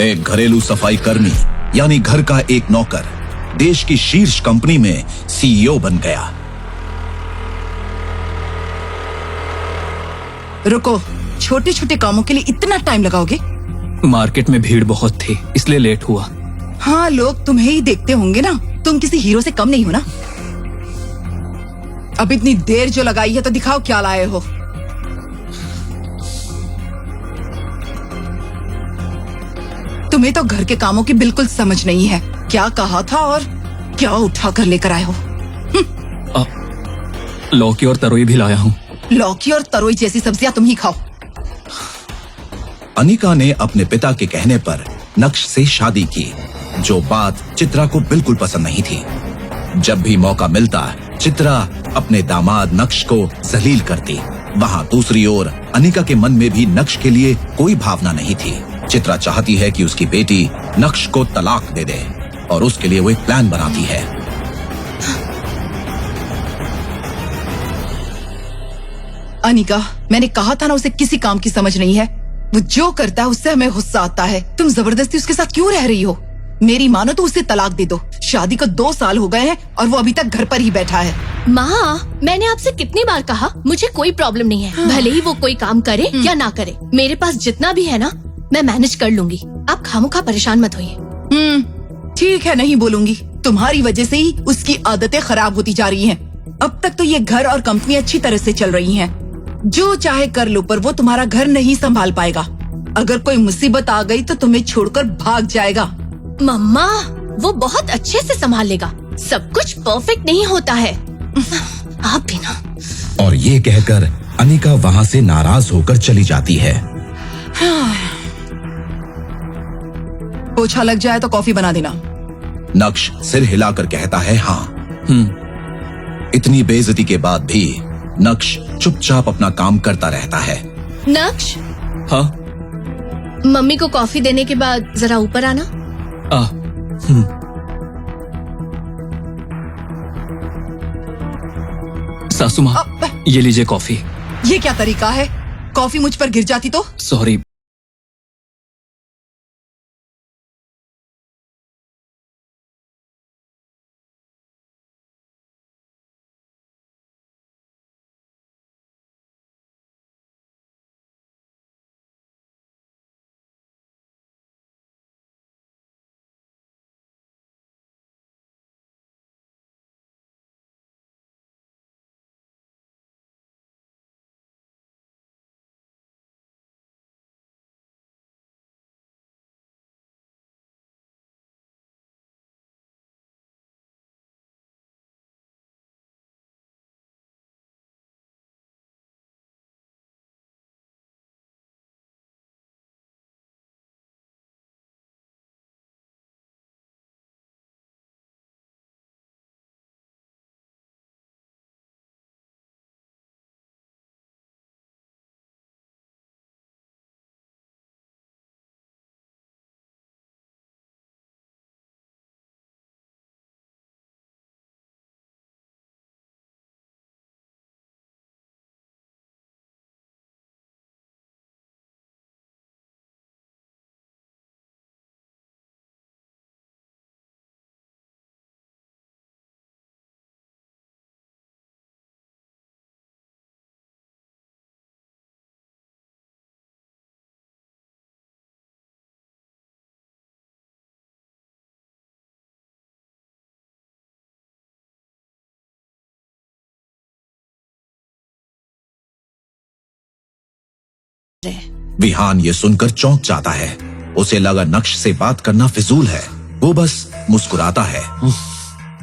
एक घरेलू सफाई कर्मी यानी घर का एक नौकर देश की शीर्ष कंपनी में सीईओ बन गया। रुको, छोटे छोटे कामों के लिए इतना टाइम लगाओगे? मार्केट में भीड़ बहुत थी इसलिए लेट हुआ। हाँ, लोग तुम्हें ही देखते होंगे ना, तुम किसी हीरो से कम नहीं हो ना। अब इतनी देर जो लगाई है तो दिखाओ क्या लाए हो। तुम्हें तो घर के कामों की बिल्कुल समझ नहीं है। क्या कहा था और क्या उठा कर लेकर आए हो? लौकी और तरोई भी लाया हूँ। लौकी और तरोई जैसी सब्जियां तुम ही खाओ। अनिका ने अपने पिता के कहने पर नक्श से शादी की, जो बात चित्रा को बिल्कुल पसंद नहीं थी। जब भी मौका मिलता चित्रा अपने दामाद नक्श को जलील करती। वहाँ दूसरी ओर अनिका के मन में भी नक्श के लिए कोई भावना नहीं थी। चित्रा चाहती है कि उसकी बेटी नक्श को तलाक दे दे और उसके लिए वो एक प्लान बनाती है। अनिका, मैंने कहा था ना, उसे किसी काम की समझ नहीं है। वो जो करता है उससे हमें गुस्सा आता है। तुम जबरदस्ती उसके साथ क्यों रह रही हो? मेरी मानो तो उसे तलाक दे दो। शादी को 2 साल हो गए हैं और वो अभी तक घर पर ही बैठा है। माँ, मैंने आपसे कितनी बार कहा, मुझे कोई प्रॉब्लम नहीं है। भले ही वो कोई काम करे या ना करे, मेरे पास जितना भी है ना मैं मैनेज कर लूंगी। आप खामोखा परेशान मत होइए। ठीक है, नहीं बोलूंगी। तुम्हारी वजह से ही उसकी आदतें खराब होती जा रही हैं। अब तक तो ये घर और कंपनी अच्छी तरह से चल रही हैं। जो चाहे कर लो, पर वो तुम्हारा घर नहीं संभाल पाएगा। अगर कोई मुसीबत आ गई तो तुम्हें छोड़कर भाग जाएगा। मम्मा, वो बहुत अच्छे से संभाल लेगा। सब कुछ परफेक्ट नहीं होता है। आप भी ना। और ये कहकर अनिका वहाँ से नाराज होकर चली जाती है। पोछा लग जाए तो कॉफी बना देना। नक्श सिर हिलाकर कहता है हाँ। इतनी बेइज्जती के बाद भी नक्श चुपचाप अपना काम करता रहता है। नक्श, हाँ। मम्मी को कॉफी देने के बाद जरा ऊपर आना। सासू माँ, ये लीजिए कॉफी। ये क्या तरीका है? कॉफी मुझ पर गिर जाती तो? सॉरी। विहान ये सुनकर चौंक जाता है। उसे लगा नक्श से बात करना फिजूल है। वो बस मुस्कुराता है।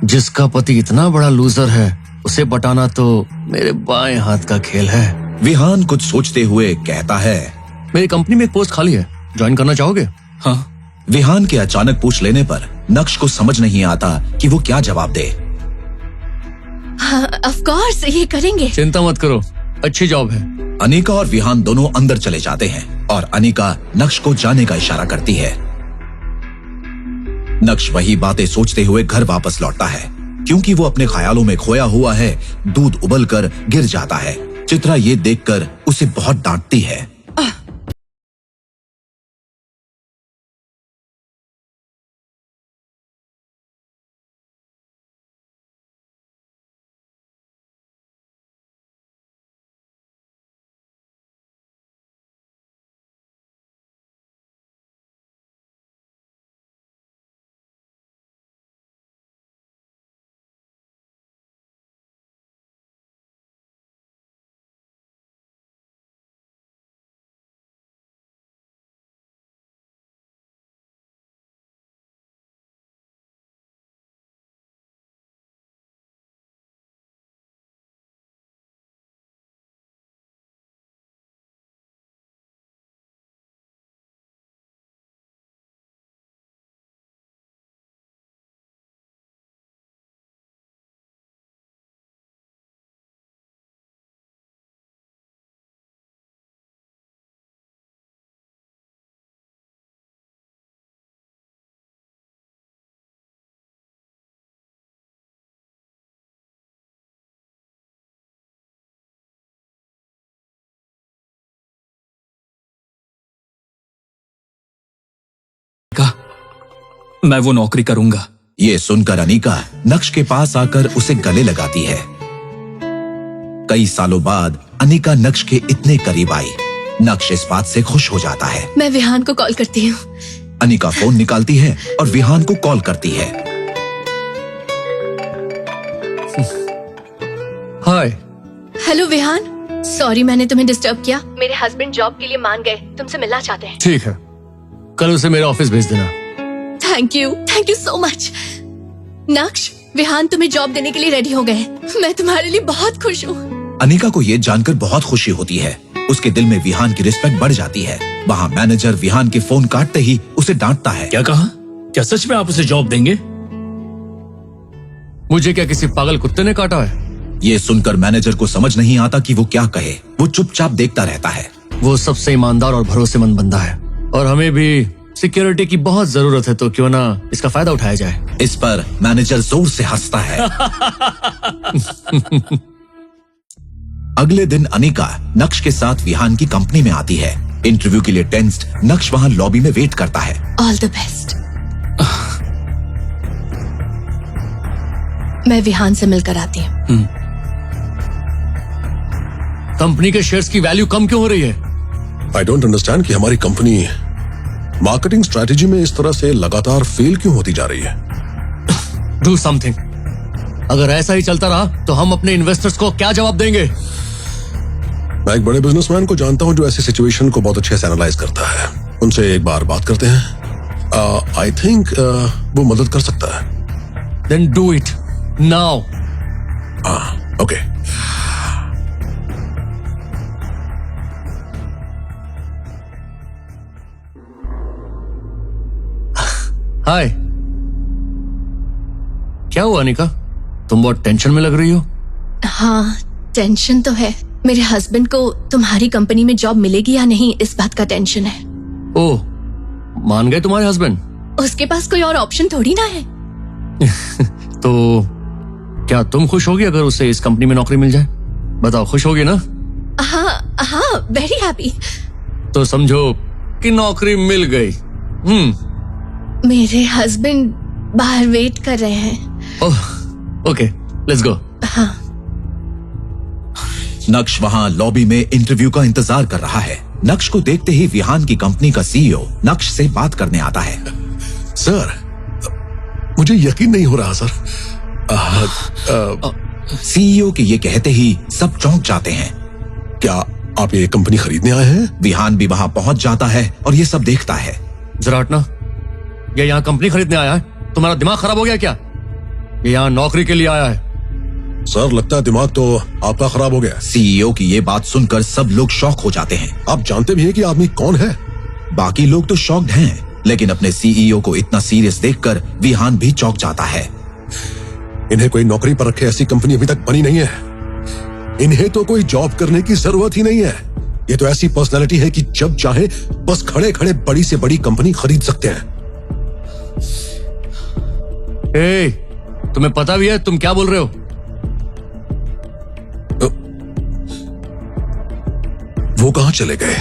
जिसका पति इतना बड़ा लूजर है उसे पटाना तो मेरे बाएं हाथ का खेल है। विहान कुछ सोचते हुए कहता है, मेरी कंपनी में एक पोस्ट खाली है, ज्वाइन करना चाहोगे? हाँ। विहान के अचानक पूछ लेने पर नक्श को समझ नहीं आता कि वो क्या जवाब दे। ऑफ कोर्स, ये करेंगे। चिंता मत करो, अच्छी जॉब है। अनिका और विहान दोनों अंदर चले जाते हैं और अनिका नक्श को जाने का इशारा करती है। नक्श वही बातें सोचते हुए घर वापस लौटता है। क्योंकि वो अपने ख्यालों में खोया हुआ है, दूध उबलकर गिर जाता है। चित्रा ये देखकर उसे बहुत डांटती है। का मैं वो नौकरी करूंगा। ये सुनकर अनिका नक्श के पास आकर उसे गले लगाती है। कई सालों बाद अनिका नक्श के इतने करीब आई। नक्श इस बात से खुश हो जाता है। मैं विहान को कॉल करती हूँ। अनिका फोन निकालती है और विहान को कॉल करती है। हाय। हेलो विहान, सॉरी मैंने तुम्हें डिस्टर्ब किया। मेरे हस्बैंड जॉब के लिए मान गए, तुमसे मिलना चाहते हैं। ठीक है, कल उसे मेरे ऑफिस भेज देना। Thank you so much. नक्श, विहान तुम्हें जॉब देने के लिए रेडी हो गए हैं। मैं तुम्हारे लिए बहुत खुश हूँ। अनिका को ये जानकर बहुत खुशी होती है। उसके दिल में विहान की रिस्पेक्ट बढ़ जाती है। वहाँ मैनेजर विहान के फोन काटते ही उसे डांटता है। क्या कहा? क्या सच में आप उसे जॉब देंगे? मुझे क्या किसी पागल कुत्ते ने काटा है? ये सुनकर मैनेजर को समझ नहीं आता कि वो क्या कहे। वो चुपचाप देखता रहता है। वो सबसे ईमानदार और भरोसेमंद बंदा है और हमें भी सिक्योरिटी की बहुत जरूरत है, तो क्यों ना इसका फायदा उठाया जाए। इस पर मैनेजर जोर से हंसता है। अगले दिन अनिका नक्श के साथ विहान की कंपनी में आती है। इंटरव्यू के लिए टेंस्ड नक्श वहाँ लॉबी में वेट करता है। All the best. मैं विहान से मिलकर आती हूँ। कंपनी के शेयर्स की वैल्यू कम क्यों हो रही है? आई डोंट अंडरस्टैंड कि हमारी कंपनी मार्केटिंग स्ट्रेटेजी में इस तरह से लगातार फेल क्यों होती जा रही है। Do something. अगर ऐसा ही चलता रहा तो हम अपने इन्वेस्टर्स को क्या जवाब देंगे? मैं एक बड़े बिजनेसमैन को जानता हूं जो ऐसी सिचुएशन को बहुत अच्छे से एनालाइज करता है। उनसे एक बार बात करते हैं। आई थिंक वो मदद कर सकता है। Then do it now. Okay. Hi. क्या हुआ अनिका? तुम बहुत टेंशन में लग रही हो। हाँ, टेंशन तो है। मेरे हस्बैंड को तुम्हारी कंपनी में जॉब मिलेगी या नहीं, इस बात का टेंशन है। ओह, मान गए तुम्हारे हस्बैंड? उसके पास कोई और ऑप्शन थोड़ी ना है। तो क्या तुम खुश होगी अगर उसे इस कंपनी में नौकरी मिल जाए? बताओ, खुश होगी ना? हाँ, वेरी हैप्पी। तो समझो कि नौकरी मिल गई। मेरे हस्बैंड बाहर वेट कर रहे हैं। ओह, ओके, लेट्स गो। हाँ। नक्श वहाँ लॉबी में इंटरव्यू का इंतजार कर रहा है। नक्श को देखते ही विहान की कंपनी का सीईओ नक्श से बात करने आता है। सर, मुझे यकीन नहीं हो रहा सर। सीईओ के ये कहते ही सब चौंक जाते हैं। क्या आप ये कंपनी खरीदने आए हैं? विहान भी वहाँ पहुंच जाता है और ये सब देखता है। जरा हटना। ये यहाँ कंपनी खरीदने आया है? तुम्हारा दिमाग खराब हो गया क्या? ये यहाँ नौकरी के लिए आया है। सर, लगता है दिमाग तो आपका खराब हो गया। सीईओ की ये बात सुनकर सब लोग शॉक हो जाते हैं। आप जानते भी हैं कि आदमी कौन है? बाकी लोग तो शॉक्ड हैं, लेकिन अपने सीईओ को इतना सीरियस देखकर विहान भी चौंक जाता है। इन्हें कोई नौकरी पर रखे ऐसी कंपनी अभी तक बनी नहीं है। इन्हें तो कोई जॉब करने की जरूरत ही नहीं है। ये तो ऐसी पर्सनालिटी है कि जब चाहे बस खड़े खड़े बड़ी से बड़ी कंपनी खरीद सकते हैं। ए, तुम्हें पता भी है तुम क्या बोल रहे हो? वो कहां चले गए?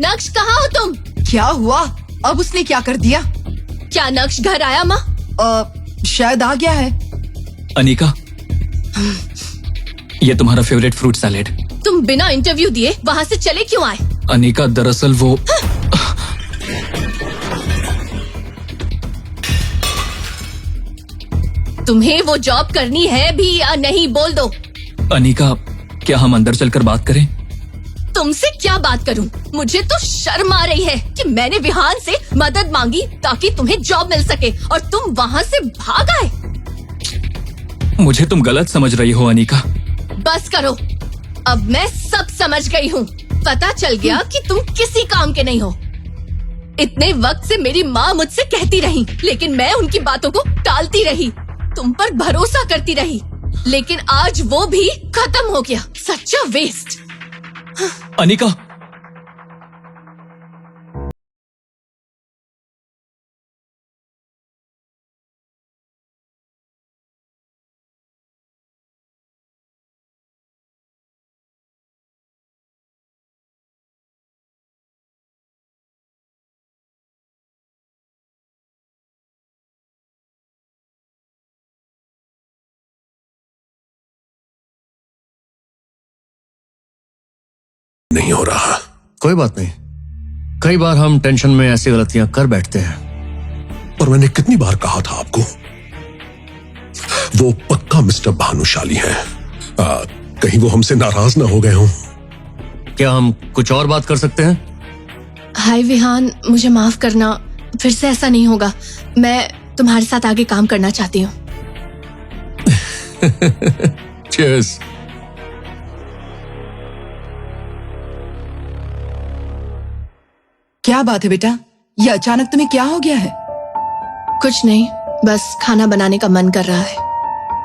नक्श कहाँ हो तुम? क्या हुआ? अब उसने क्या कर दिया? क्या नक्श घर आया माँ? शायद आ गया है। अनिका, ये तुम्हारा फेवरेट फ्रूट सैलेड। तुम बिना इंटरव्यू दिए वहाँ से चले क्यों आए? अनिका, दरअसल वो तुम्हें वो जॉब करनी है भी या नहीं, बोल दो। अनिका, क्या हम अंदर चलकर बात करें? तुमसे क्या बात करूं? मुझे तो शर्म आ रही है कि मैंने विहान से मदद मांगी ताकि तुम्हें जॉब मिल सके और तुम वहाँ से भाग आए। मुझे तुम गलत समझ रही हो अनिका। बस करो, अब मैं सब समझ गई हूँ। पता चल गया कि तुम किसी काम के नहीं हो। इतने वक्त से मेरी माँ मुझसे कहती रही, लेकिन मैं उनकी बातों को टालती रही, तुम पर भरोसा करती रही, लेकिन आज वो भी खत्म हो गया। सच्चा वेस्ट। अनिका, नहीं हो रहा। कोई बात नहीं, कई बार हम टेंशन में ऐसी गलतियां कर बैठते हैं। पर मैंने कितनी बार कहा था आपको, वो पक्का मिस्टर भानुशाली हैं। कहीं वो हमसे नाराज ना हो गए हों। क्या हम कुछ और बात कर सकते हैं? हाय विहान, मुझे माफ करना, फिर से ऐसा नहीं होगा। मैं तुम्हारे साथ आगे काम करना चाहती हूँ। Cheers. क्या बात है बेटा, ये अचानक तुम्हें क्या हो गया है? कुछ नहीं, बस खाना बनाने का मन कर रहा है।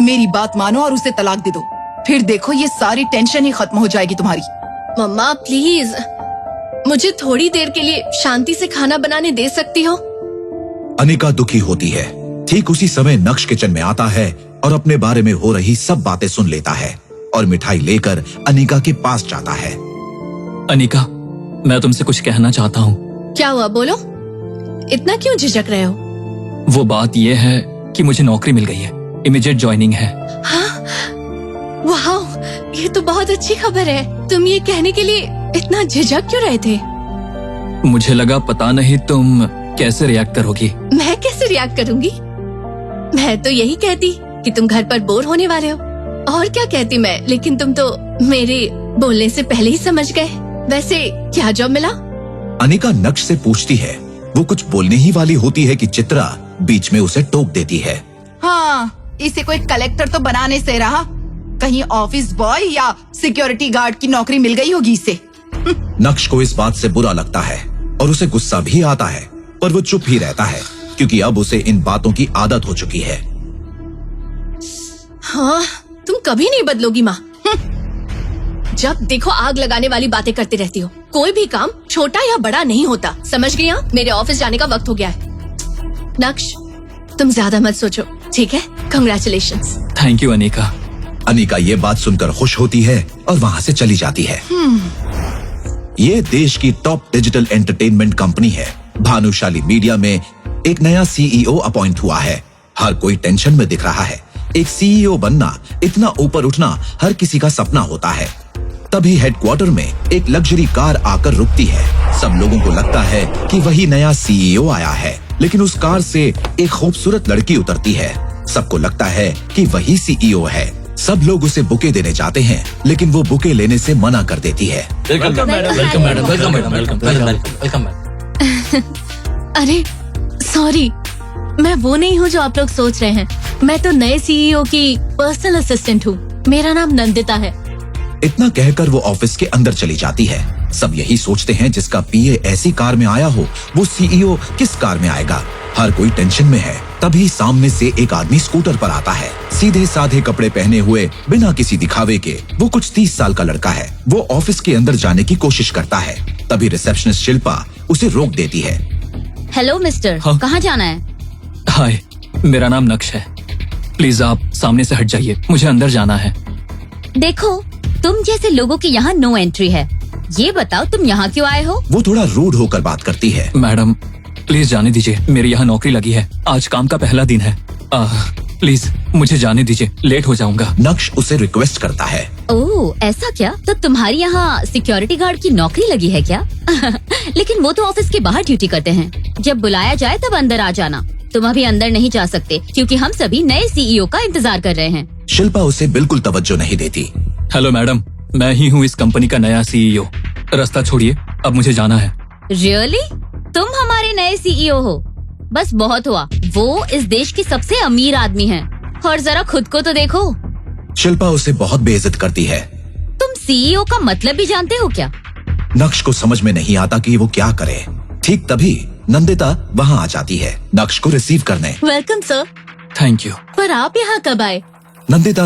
मेरी बात मानो और उसे तलाक दे दो, फिर देखो ये सारी टेंशन ही खत्म हो जाएगी तुम्हारी। मम्मा प्लीज, मुझे थोड़ी देर के लिए शांति से खाना बनाने दे सकती हो? अनिका दुखी होती है। ठीक उसी समय नक्श किचन में आता है और अपने बारे में हो रही सब बातें सुन लेता है और मिठाई लेकर अनिका के पास जाता है। अनिका, मैं तुमसे कुछ कहना चाहता हूँ। क्या हुआ, बोलो। इतना क्यों झिझक रहे हो? वो बात ये है कि मुझे नौकरी मिल गई है, इमीडिएट ज्वाइनिंग है। हाँ, वाह, ये तो बहुत अच्छी खबर है। तुम ये कहने के लिए इतना झिझक क्यों रहे थे? मुझे लगा पता नहीं तुम कैसे रिएक्ट करोगी। मैं कैसे रिएक्ट करूंगी? मैं तो यही कहती कि तुम घर पर बोर होने वाले हो, और क्या कहती मैं, लेकिन तुम तो मेरे बोलने से पहले ही समझ गए। वैसे क्या जॉब मिला? अनिका नक्श से पूछती है। वो कुछ बोलने ही वाली होती है कि चित्रा बीच में उसे टोक देती है। हाँ, इसे कोई कलेक्टर तो बनाने से रहा, कहीं ऑफिस बॉय या सिक्योरिटी गार्ड की नौकरी मिल गई होगी इसे। नक्श को इस बात से बुरा लगता है और उसे गुस्सा भी आता है, पर वो चुप ही रहता है क्योंकि अब उसे इन बातों की आदत हो चुकी है। हाँ, तुम कभी नहीं बदलोगी माँ। जब देखो आग लगाने वाली बातें करती रहती हो। कोई भी काम छोटा या बड़ा नहीं होता, समझ गई? मेरे ऑफिस जाने का वक्त हो गया है। नक्श, तुम ज्यादा मत सोचो, ठीक है? Congratulations. Thank you Anika. Anika ये बात सुनकर खुश होती है और वहाँ से चली जाती है। ये देश की टॉप डिजिटल एंटरटेनमेंट कंपनी है। भानुशाली मीडिया में एक नया सीईओ अपॉइंट हुआ है। हर कोई टेंशन में दिख रहा है। एक सीईओ बनना, इतना ऊपर उठना हर किसी का सपना होता है। तभी हेडक्वार्टर में एक लग्जरी कार आकर रुकती है। सब लोगों को लगता है कि वही नया सीईओ आया है, लेकिन उस कार से एक खूबसूरत लड़की उतरती है। सबको लगता है कि वही सीईओ है। सब लोग उसे बुके देने जाते हैं, लेकिन वो बुके लेने से मना कर देती है। Welcome madam, welcome madam, welcome madam, welcome madam. अरे सॉरी, मैं वो नहीं हूँ जो आप लोग सोच रहे हैं। मैं तो नए सीईओ की पर्सनल असिस्टेंट हूँ। मेरा नाम नंदिता है। इतना कहकर वो ऑफिस के अंदर चली जाती है। सब यही सोचते हैं जिसका पीए ऐसी कार में आया हो, वो सीईओ किस कार में आएगा। हर कोई टेंशन में है। तभी सामने से एक आदमी स्कूटर पर आता है। सीधे साधे कपड़े पहने हुए, बिना किसी दिखावे के। वो कुछ 30 साल का लड़का है। वो ऑफिस के अंदर जाने की कोशिश करता है। तभी रिसेप्शनिस्ट शिल्पा उसे रोक देती है। हेलो मिस्टर, हाँ? कहाँ जाना है? हाय, मेरा नाम नक्श है। प्लीज आप सामने से हट जाइए, मुझे अंदर जाना है। देखो, तुम जैसे लोगों की यहाँ नो एंट्री है। ये बताओ तुम यहाँ क्यों आए हो? वो थोड़ा रूड होकर बात करती है। मैडम प्लीज जाने दीजिए, मेरी यहाँ नौकरी लगी है। आज काम का पहला दिन है। प्लीज मुझे जाने दीजिए, लेट हो जाऊंगा। नक्श उसे रिक्वेस्ट करता है। ओह, ऐसा क्या? तो तुम्हारी यहाँ सिक्योरिटी गार्ड की नौकरी लगी है क्या? लेकिन वो तो ऑफिस के बाहर ड्यूटी करते हैं। जब बुलाया जाए तब अंदर आ जाना। तुम अभी अंदर नहीं जा सकते क्योंकि हम सभी नए सीईओ का इंतजार कर रहे हैं। शिल्पा उसे बिल्कुल तवज्जो नहीं देती। हेलो मैडम, मैं ही हूँ इस कंपनी का नया सीईओ। रास्ता छोड़िए, अब मुझे जाना है। रियली? तुम हमारे नए सीईओ हो? बस बहुत हुआ। वो इस देश के सबसे अमीर आदमी हैं। और जरा खुद को तो देखो। शिल्पा उसे बहुत बेइज्जत करती है। तुम सीईओ का मतलब भी जानते हो क्या? नक्श को समझ में नहीं आता कि वो क्या करे। ठीक तभी नंदिता वहाँ आ जाती है नक्श को रिसीव करने। Welcome sir. Thank you. पर आप यहाँ कब आए? नंदिता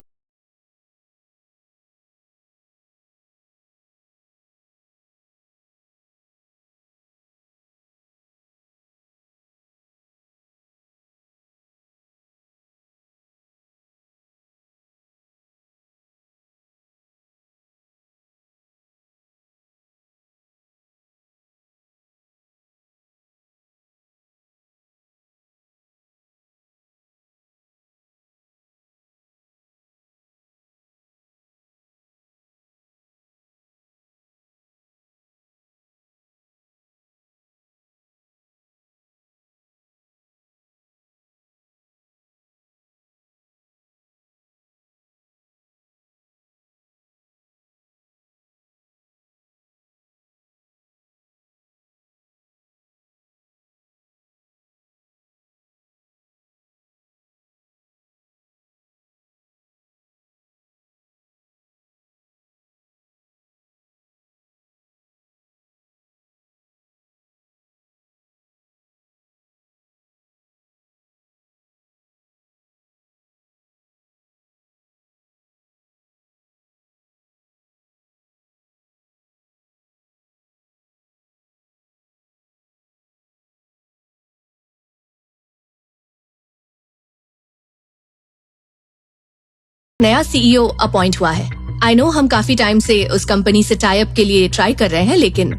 नया सीईओ अपॉइंट हुआ है। आई नो हम काफी टाइम से उस कंपनी से टाई अप के लिए ट्राई कर रहे हैं, लेकिन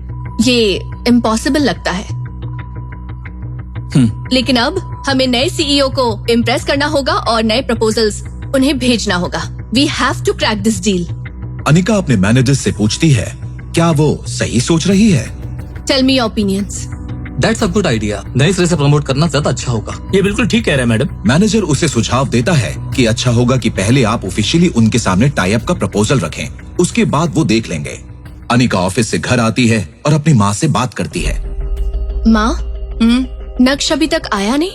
ये इम्पॉसिबल लगता है। लेकिन अब हमें नए सीईओ को इम्प्रेस करना होगा और नए प्रपोजल्स उन्हें भेजना होगा। We have to crack this deal. Anika अपने मैनेजर से पूछती है, क्या वो सही सोच रही है? Tell me your opinions. That's a good idea. नए सिरे से प्रमोट करना ज्यादा अच्छा होगा। ये बिल्कुल ठीक कह रहे हैं मैडम। मैनेजर उसे सुझाव देता है कि अच्छा होगा कि पहले आप ऑफिशियली उनके सामने टाई अप का प्रपोजल रखें, उसके बाद वो देख लेंगे। अनिका ऑफिस से घर आती है और अपनी माँ से बात करती है। माँ, नक्श अभी तक आया नहीं?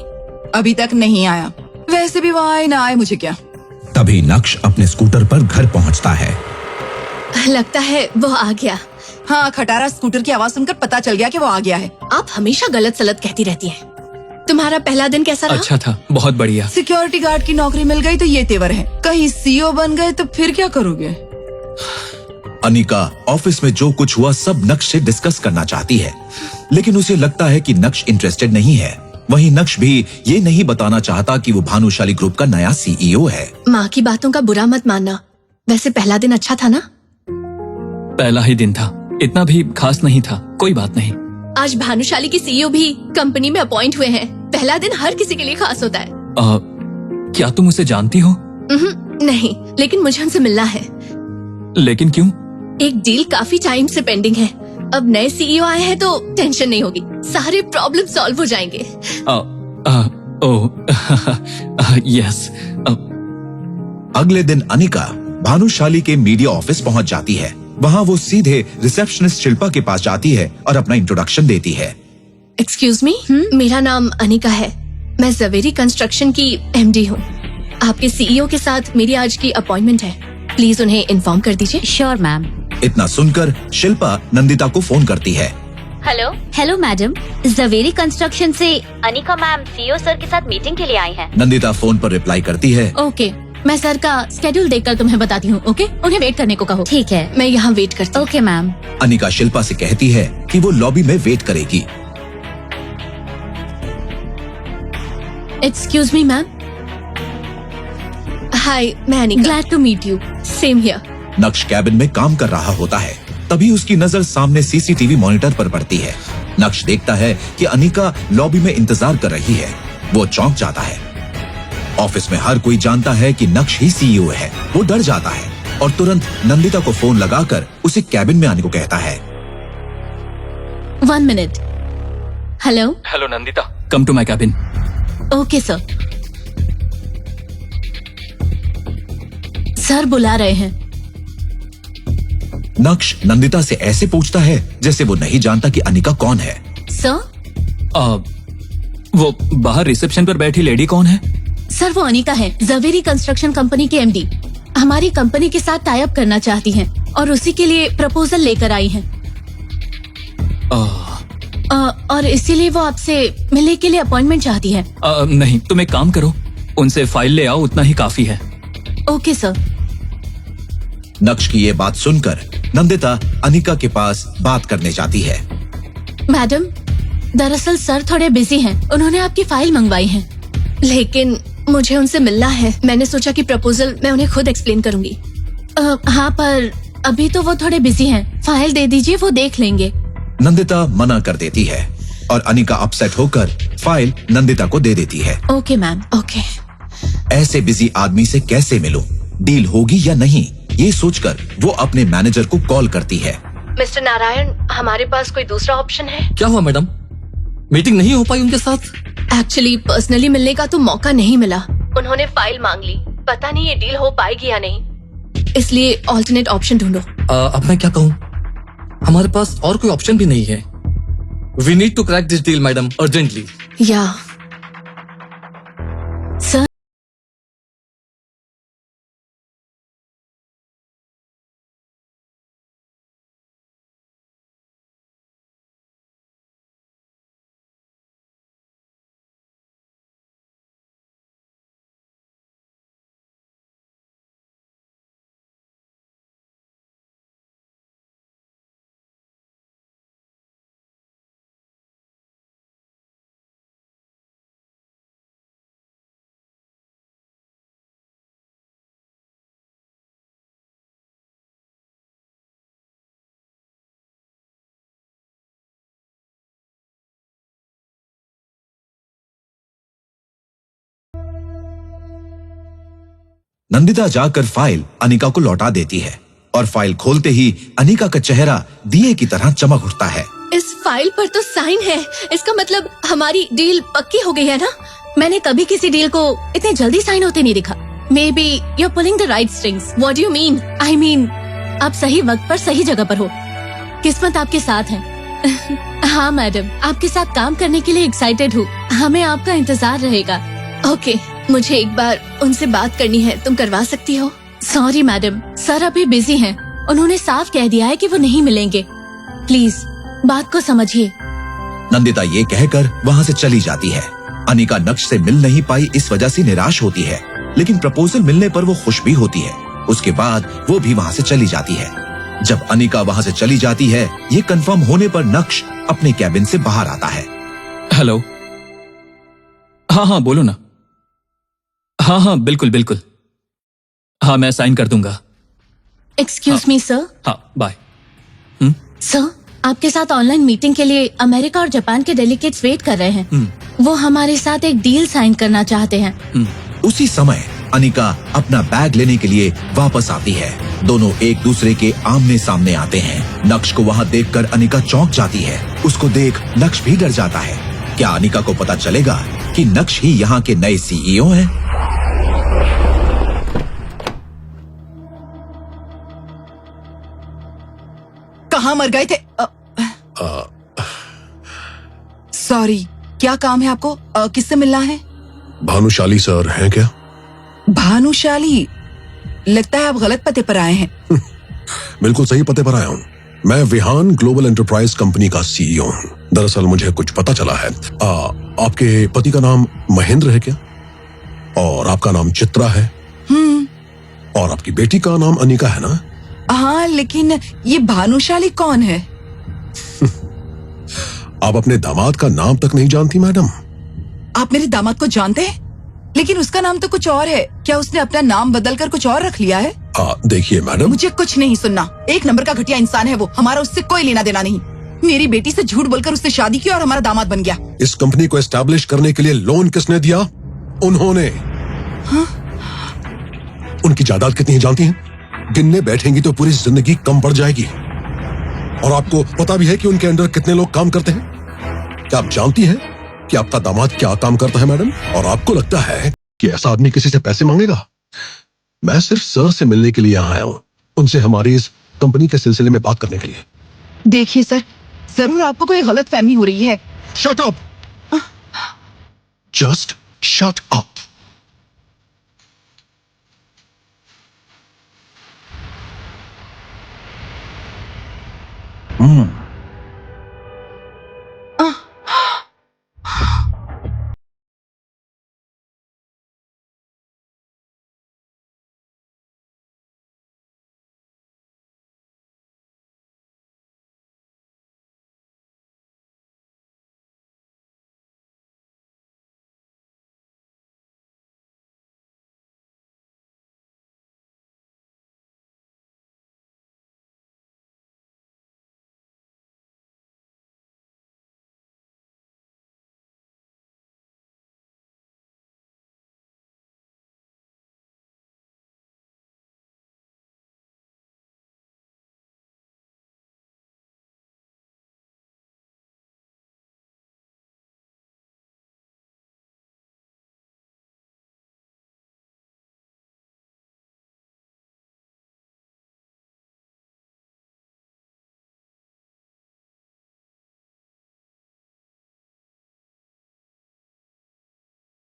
अभी तक नहीं आया। वैसे भी वो आए ना आए मुझे क्या। तभी नक्श अपने स्कूटर पर घर पहुँचता है। लगता है वो आ गया। हाँ, खटारा स्कूटर की आवाज सुनकर पता चल गया कि वो आ गया है। आप हमेशा गलत सलत कहती रहती हैं। तुम्हारा पहला दिन कैसा रहा? अच्छा था, बहुत बढ़िया। सिक्योरिटी गार्ड की नौकरी मिल गई तो ये तेवर है, कहीं सीईओ बन गए तो फिर क्या करोगे? अनिका ऑफिस में जो कुछ हुआ सब नक्श से डिस्कस करना चाहती है, लेकिन उसे लगता है कि नक्श इंटरेस्टेड नहीं है। वहीं नक्श भी ये नहीं बताना चाहता कि वो भानुशाली ग्रुप का नया सीईओ है। माँ की बातों का बुरा मत मानना। वैसे पहला दिन अच्छा था ना? पहला ही दिन था, इतना भी खास नहीं था। कोई बात नहीं। आज भानुशाली की सीईओ भी कंपनी में अपॉइंट हुए हैं। पहला दिन हर किसी के लिए खास होता है। क्या तुम उसे जानती हो? नहीं, लेकिन मुझे उनसे मिलना है। लेकिन क्यों? एक डील काफी टाइम से पेंडिंग है। अब नए सीईओ आए हैं तो टेंशन नहीं होगी, सारे प्रॉब्लम सॉल्व हो जाएंगे। यस। अगले दिन अनिका भानुशाली के मीडिया ऑफिस पहुंच जाती है। वहां वो सीधे रिसेप्शनिस्ट शिल्पा के पास जाती है और अपना इंट्रोडक्शन देती है। एक्सक्यूज मी, मेरा नाम अनिका है। मैं जवेरी कंस्ट्रक्शन की एमडी हूँ। आपके सीईओ के साथ मेरी आज की अपॉइंटमेंट है। प्लीज उन्हें इन्फॉर्म कर दीजिए। Sure ma'am. इतना सुनकर शिल्पा नंदिता को फोन करती है। Hello hello madam, Zaveri construction से अनिका मैम सीईओ सर के साथ मीटिंग के लिए आई हैं। नंदिता फोन पर रिप्लाई करती है, ओके, मैं सर का स्केड्यूल देखकर तुम्हें बताती हूँ। ओके, उन्हें वेट करने को कहो। ठीक है, मैं यहाँ वेट करती हूँ। Okay ma'am. अनिका शिल्पा से कहती है कि वो लॉबी में वेट करेगी। Excuse me ma'am. हाय, मैं Anika. Glad to meet you. Same here. Naksh cabin में काम कर रहा होता है। तभी उसकी नजर सामने सीसीटीवी मॉनिटर पर पड़ती है। नक्श देखता है कि अनिका लॉबी में इंतजार कर रही है। वो चौंक जाता है। ऑफिस में हर कोई जानता है कि नक्श ही सीईओ है। वो डर जाता है और तुरंत नंदिता को फोन लगाकर उसे कैबिन में आने को कहता है। 1 minute. Hello. Hello Nandita, come to my cabin. Okay sir. Sir बुला रहे हैं। नक्श नंदिता से ऐसे पूछता है जैसे वो नहीं जानता कि अनिका कौन है। सर? वो बाहर रिसेप्शन पर बैठी लेडी कौन है? सर, वो अनिका है, जवेरी कंस्ट्रक्शन कंपनी की एमडी। हमारी कंपनी के साथ टाई अप करना चाहती हैं और उसी के लिए प्रपोजल लेकर आई हैं। और इसीलिए वो आपसे मिलने के लिए अपॉइंटमेंट चाहती है। नहीं, तुम एक काम करो, उनसे फाइल ले आओ, उतना ही काफी है। Okay sir. नक्श की ये बात सुनकर नंदिता अनिका के पास बात करने जाती है। मैडम, दरअसल सर थोड़े बिजी हैं, उन्होंने आपकी फाइल मंगवाई है, लेकिन मुझे उनसे मिलना है। मैंने सोचा कि प्रपोजल मैं उन्हें खुद एक्सप्लेन करूंगी। हाँ, पर अभी तो वो थोड़े बिजी हैं। फाइल दे दीजिए, वो देख लेंगे। नंदिता मना कर देती है और अनिका अपसेट होकर फाइल नंदिता को दे देती है। Okay ma'am, okay. ऐसे बिजी आदमी से कैसे मिलूं? डील होगी या नहीं, ये सोचकर वो अपने मैनेजर को कॉल करती है। मिस्टर नारायण, हमारे पास कोई दूसरा ऑप्शन है? क्या हुआ मैडम? मीटिंग नहीं हो पाई उनके साथ? एक्चुअली पर्सनली मिलने का तो मौका नहीं मिला। उन्होंने फाइल मांग ली। पता नहीं ये डील हो पाएगी या नहीं, इसलिए ऑल्टरनेट ऑप्शन ढूंढो। अब मैं क्या कहूँ? हमारे पास और कोई ऑप्शन भी नहीं है। We need to crack this deal madam, urgently. या सर नंदिता जाकर फाइल अनिका को लौटा देती है और फाइल खोलते ही अनिका का चेहरा दिए की तरह चमक उठता है। इस फाइल पर तो साइन है, इसका मतलब हमारी डील पक्की हो गई है ना? मैंने कभी किसी डील को इतने जल्दी साइन होते नहीं देखा। Maybe you are pulling the right strings. What do you mean? I mean आप सही वक्त पर सही जगह पर हो। किस्मत आपके साथ है। हाँ मैडम, आपके साथ काम करने के लिए एक्साइटेड हूँ। हमें आपका इंतजार रहेगा। ओके, मुझे एक बार उनसे बात करनी है, तुम करवा सकती हो? सॉरी मैडम, सर अभी बिजी हैं। उन्होंने साफ कह दिया है कि वो नहीं मिलेंगे। प्लीज बात को समझिए। नंदिता ये कहकर वहाँ से चली जाती है। अनिका नक्श से मिल नहीं पाई इस वजह से निराश होती है, लेकिन प्रपोजल मिलने पर वो खुश भी होती है। उसके बाद वो भी वहाँ से चली जाती है। जब अनिका वहाँ से चली जाती है, ये कंफर्म होने पर नक्श अपने कैबिन से बाहर आता है। हेलो। हाँ बोलो ना। हाँ बिल्कुल बिल्कुल। हाँ मैं साइन कर दूंगा। Excuse me sir. हाँ बाय। सर, आपके साथ ऑनलाइन मीटिंग के लिए अमेरिका और जापान के डेलीगेट्स वेट कर रहे हैं। वो हमारे साथ एक डील साइन करना चाहते हैं। उसी समय अनिका अपना बैग लेने के लिए वापस आती है। दोनों एक दूसरे के आमने सामने आते हैं। नक्श को वहाँ देखकर अनिका चौंक जाती है। उसको देख नक्श भी डर जाता है। क्या अनिका को पता चलेगा कि नक्श ही यहाँ के नए सीईओ हैं? कहाँ मर गए थे? सॉरी, क्या काम है आपको? किससे मिलना है? भानुशाली सर हैं क्या? भानुशाली? लगता है आप गलत पते पर आए हैं। बिल्कुल सही पते पर आया हूँ। मैं विहान ग्लोबल एंटरप्राइज कंपनी का सीईओ हूँ। दरअसल मुझे कुछ पता चला है। आपके पति का नाम महेंद्र है क्या? और आपका नाम चित्रा है? और आपकी बेटी का नाम अनिका है ना? हाँ, लेकिन ये भानुशाली कौन है? आप अपने दामाद का नाम तक नहीं जानती मैडम? आप मेरे दामाद को जानते हैं, लेकिन उसका नाम तो कुछ और है। क्या उसने अपना नाम बदलकर कुछ और रख लिया है? देखिए मैडम, मुझे कुछ नहीं सुनना। एक नंबर का घटिया इंसान है वो। हमारा उससे कोई लेना देना नहीं। मेरी बेटी से झूठ बोलकर उससे शादी की और हमारा दामाद बन गया। इस कंपनी को एस्टैब्लिश करने के लिए लोन किसने दिया? उन्होंने। उनकी जायदाद कितनी है जानती हैं? गिनने बैठेंगी तो पूरी जिंदगी कम पड़ जाएगी। और आपको पता भी है कि उनके अंडर कितने लोग काम करते हैं? क्या आप जानती हैं कि आपका दामाद क्या काम करता है मैडम? और आपको लगता है कि ऐसा आदमी किसी से पैसे मांगेगा? मैं सिर्फ सर से मिलने के लिए यहाँ आया हूँ, उनसे हमारी इस कंपनी के सिलसिले में बात करने के लिए। देखिए सर, जरूर आपको कोई गलत फहमी हो रही है। Shut up! Just shut up!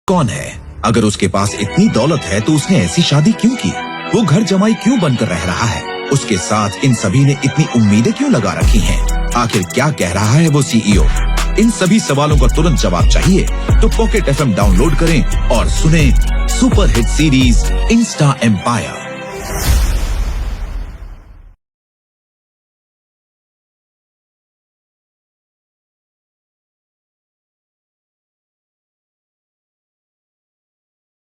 कौन है? अगर उसके पास इतनी दौलत है तो उसने ऐसी शादी क्यों की? वो घर जमाई क्यों बनकर रह रहा है? उसके साथ इन सभी ने इतनी उम्मीदें क्यों लगा रखी हैं? आखिर क्या कह रहा है वो सीईओ? इन सभी सवालों का तुरंत जवाब चाहिए तो पॉकेट FM डाउनलोड करें और सुनें super hit series Insta empire.